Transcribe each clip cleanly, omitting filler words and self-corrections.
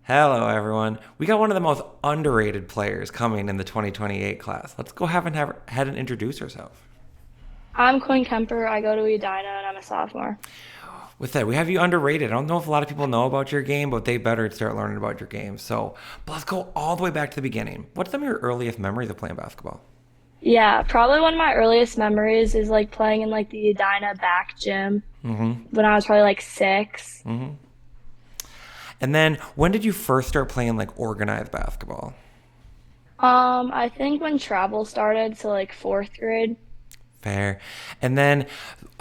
Hello, everyone. We got one of the most underrated players coming in the 2028 class. Let's go have ahead and introduce herself. I'm Quinn Kemper. I go to Edina and I'm a sophomore. With that, we have you underrated. I don't know if a lot of people know about your game, but they better start learning about your game. But let's go all the way back to the beginning. What's some of your earliest memories of playing basketball? Yeah, probably one of my earliest memories is like playing in like the Edina back gym Mm-hmm. when I was probably like 6. Mm-hmm. And then, when did you first start playing like organized basketball? I think when travel started, so like 4th grade. Fair. And then,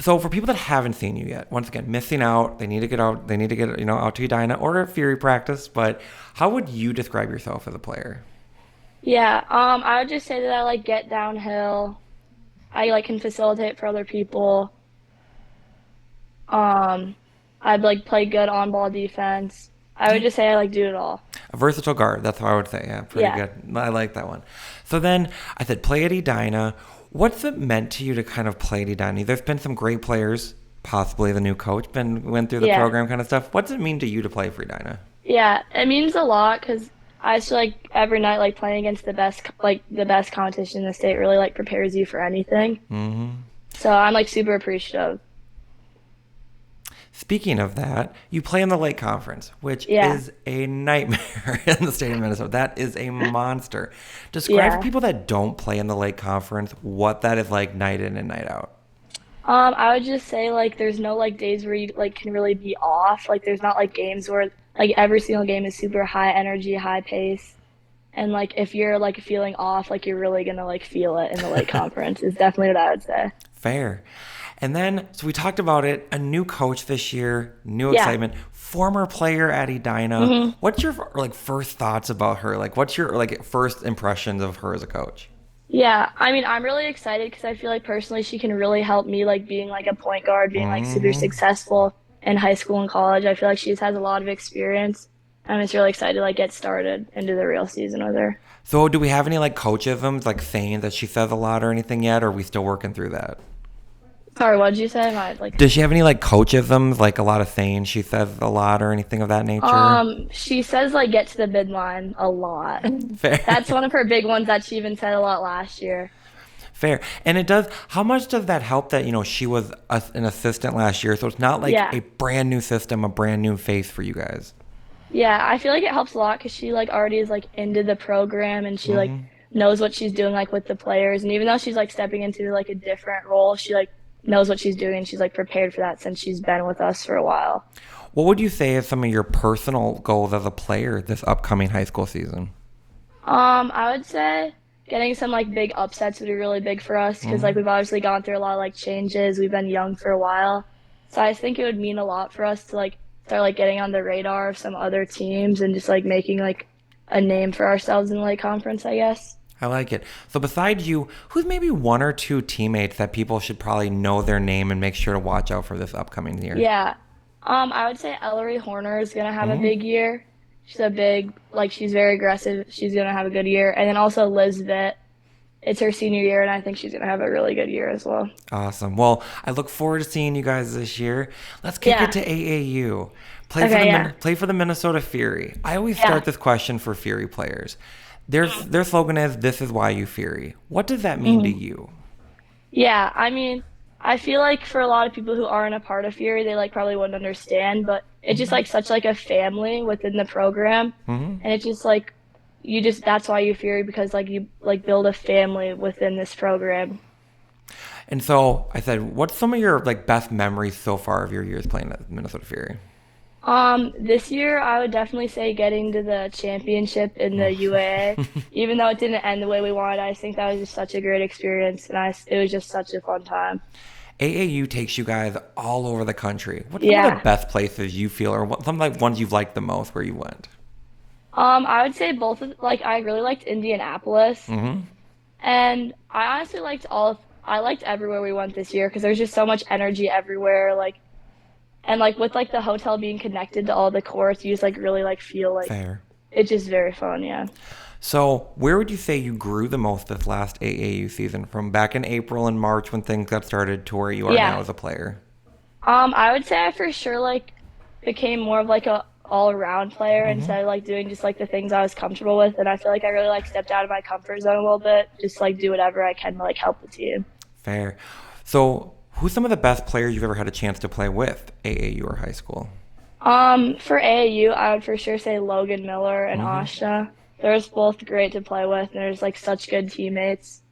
so for people that haven't seen you yet, once again, missing out, they need to get out. They need to get out to Edina or a Fury practice. But how would you describe yourself as a player? Yeah, I would just say that I like get downhill. I like can facilitate for other people. Um, I'd like play good on ball defense. I would just say I like do it all. A versatile guard. That's what I would say. Yeah, pretty Yeah. good. I like that one. So then I said, play at Edina. What's it meant to you to kind of play at Edina? There's been some great players, possibly the new coach, went through the Yeah. program kind of stuff. What's it mean to you to play for Edina? Yeah, it means a lot because I just like every night like playing against the best competition in the state really like prepares you for anything. Mm-hmm. So I'm like super appreciative. Speaking of that, you play in the Lake Conference, which Yeah. is a nightmare in the state of Minnesota. That is a monster. Describe for Yeah. people that don't play in the Lake Conference what that is like night in and night out. I would just say like there's no like days where you like can really be off. Like there's not like games where like every single game is super high energy, high pace. And like if you're like feeling off, like you're really gonna like feel it in the late conference is definitely what I would say. Fair. And then, so we talked about it, a new coach this year, new Yeah. excitement, former player at Edina. hmm What's your like first thoughts about her? Like, what's your like first impressions of her as a coach? Yeah, I mean, I'm really excited because I feel like personally she can really help me like being like a point guard, being like super Mm-hmm. successful in high school and college. I feel like she just has a lot of experience. I'm just really excited to like get started into the real season with her. So, do we have any like coachisms, like saying that she says a lot or anything yet? Or are we still working through that? Sorry, what did you say? My like Does she have any like coachisms, like a lot of saying she says a lot or anything of that nature? she says like get to the midline a lot. Fair. That's one of her big ones that she even said a lot last year. Fair. And it does, how much does that help that, she was an assistant last year? So it's not like Yeah. a brand new system, a brand new face for you guys. Yeah, I feel like it helps a lot because she like already is like into the program and she like Hmm. knows what she's doing like with the players. And even though she's like stepping into like a different role, she like knows what she's doing and she's like prepared for that since she's been with us for a while. What would you say is some of your personal goals as a player this upcoming high school season? I would say getting some like big upsets would be really big for us because like Hmm. we've obviously gone through a lot of like changes. We've been young for a while. So I think it would mean a lot for us to like start like getting on the radar of some other teams and just like making like a name for ourselves in the like conference, I guess. I like it. So besides you, who's maybe one or two teammates that people should probably know their name and make sure to watch out for this upcoming year? Yeah. I would say Ellery Horner is gonna have a Hmm. big year. She's a big like she's very aggressive. She's gonna have a good year. And then also Liz Vitt. It's her senior year and I think she's gonna have a really good year as well. Awesome. Well, I look forward to seeing you guys this year. Let's kick it Yeah. to AAU. Okay, yeah. Play for the Minnesota Fury. I always Yeah. start this question for Fury players. Their slogan is "This is why you Fury." What does that mean to Mhm. you? Yeah, I mean, I feel like for a lot of people who aren't a part of Fury, they like probably wouldn't understand, but it's just like such like a family within the program, Hmm. and it's just like you just that's why you Fury because like you like build a family within this program. And so I said, what's some of your like best memories so far of your years playing at Minnesota Fury? This year I would definitely say getting to the championship in the UAA, even though it didn't end the way we wanted. I think that was just such a great experience, and it was just such a fun time. AAU takes you guys all over the country. What's some of the Yeah. best places you feel, or some like ones you've liked the most where you went? I would say both of like I really liked Indianapolis. Hmm. And I honestly I liked everywhere we went this year because there's just so much energy everywhere. Like, and like with like the hotel being connected to all the courts, you just like really like feel like Fair. it's just very fun. Yeah. So, where would you say you grew the most this last AAU season from back in April and March when things got started to where you are now Yeah. as a player? I would say I for sure like became more of like all around player Hmm. instead of like doing just like the things I was comfortable with. And I feel like I really like stepped out of my comfort zone a little bit, just like do whatever I can to like help the team. Fair. So, who's some of the best players you've ever had a chance to play with, AAU or high school? For AAU, I would for sure say Logan Miller and Hmm. Asha. They're both great to play with, and they're just like such good teammates.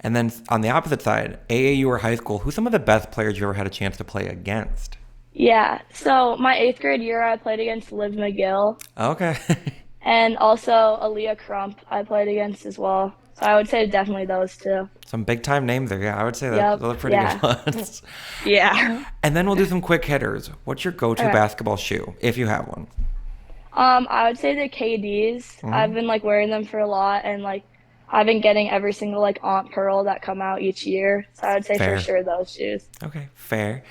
And then on the opposite side, AAU or high school, who's some of the best players you ever had a chance to play against? Yeah, so my eighth grade year, I played against Liv McGill Okay. and also Aaliyah Crump, I played against as well. So I would say definitely those two. Some big time names there. Yeah, I would say that Yep, those are pretty good yeah, ones. yeah. And then we'll do some quick hitters. What's your go to Okay. basketball shoe, if you have one? I would say the KDs. I've Hmm. been like wearing them for a lot, and like I've been getting every single like Aunt Pearl that come out each year. So I would say for Fair. sure those shoes. Okay, fair.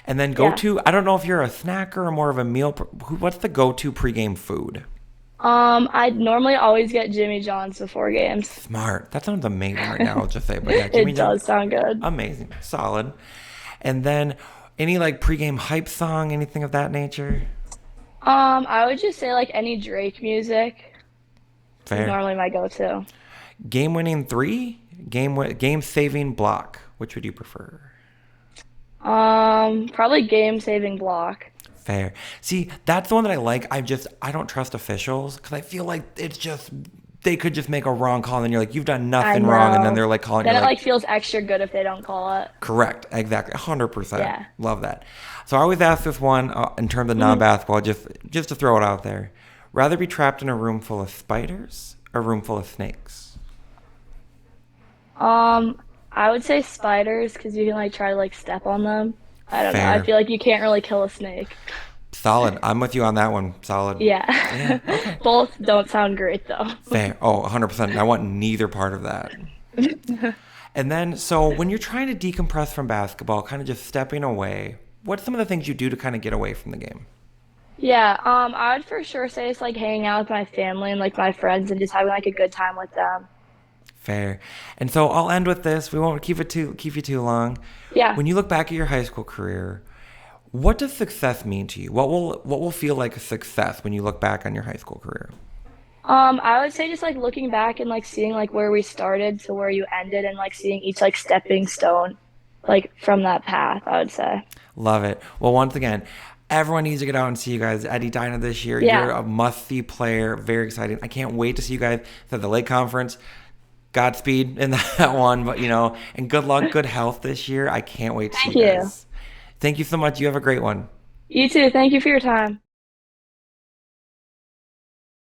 And then go Yeah. to, I don't know if you're a snacker or more of a meal. What's the go to pregame food? I normally always get Jimmy John's before games. Smart. That sounds amazing right now, I'll just say. But yeah, Jimmy It John, does sound good. amazing. Solid. And then any like pregame hype song, anything of that nature? I would just say like any Drake music is Fair. normally my go-to. Game winning three? Game saving block. Which would you prefer? Probably game-saving block. Fair. See, that's the one that I like. I don't trust officials because I feel like it's just they could just make a wrong call and then you're like you've done I nothing wrong and then know. they're like calling you Then it like like feels extra good if they don't call it. correct, exactly, 100%. Yeah. Love that. So I always ask this one in terms of Mhm. non-basketball, just to throw it out there. Rather be trapped in a room full of spiders or a room full of snakes? Um, I would say spiders because you can like try to like step on them. I don't know. I Fair. feel like you can't really kill a snake. Solid. I'm with you on that one. Solid. Yeah. Yeah. Okay. Both don't sound great though. Fair. Oh, 100%. I want neither part of that. And then, so when you're trying to decompress from basketball, kind of just stepping away, what's some of the things you do to kind of get away from the game? Yeah, I would for sure say it's like hanging out with my family and like my friends and just having like a good time with them. Fair. And so I'll end with this. We won't keep you too long. Yeah. When you look back at your high school career, what does success mean to you? What will feel like a success when you look back on your high school career? I would say just like looking back and like seeing like where we started to where you ended and like seeing each like stepping stone like from that path, I would say. Love it. Well, once again, everyone needs to get out and see you guys at Edina this year. You're Yeah. a must-see player. Very exciting. I can't wait to see you guys at the Lake Conference. Godspeed in that one, but and good luck, good health this year. I can't wait to see Thank you you. guys. Thank you so much. You have a great one. You too. Thank you for your time.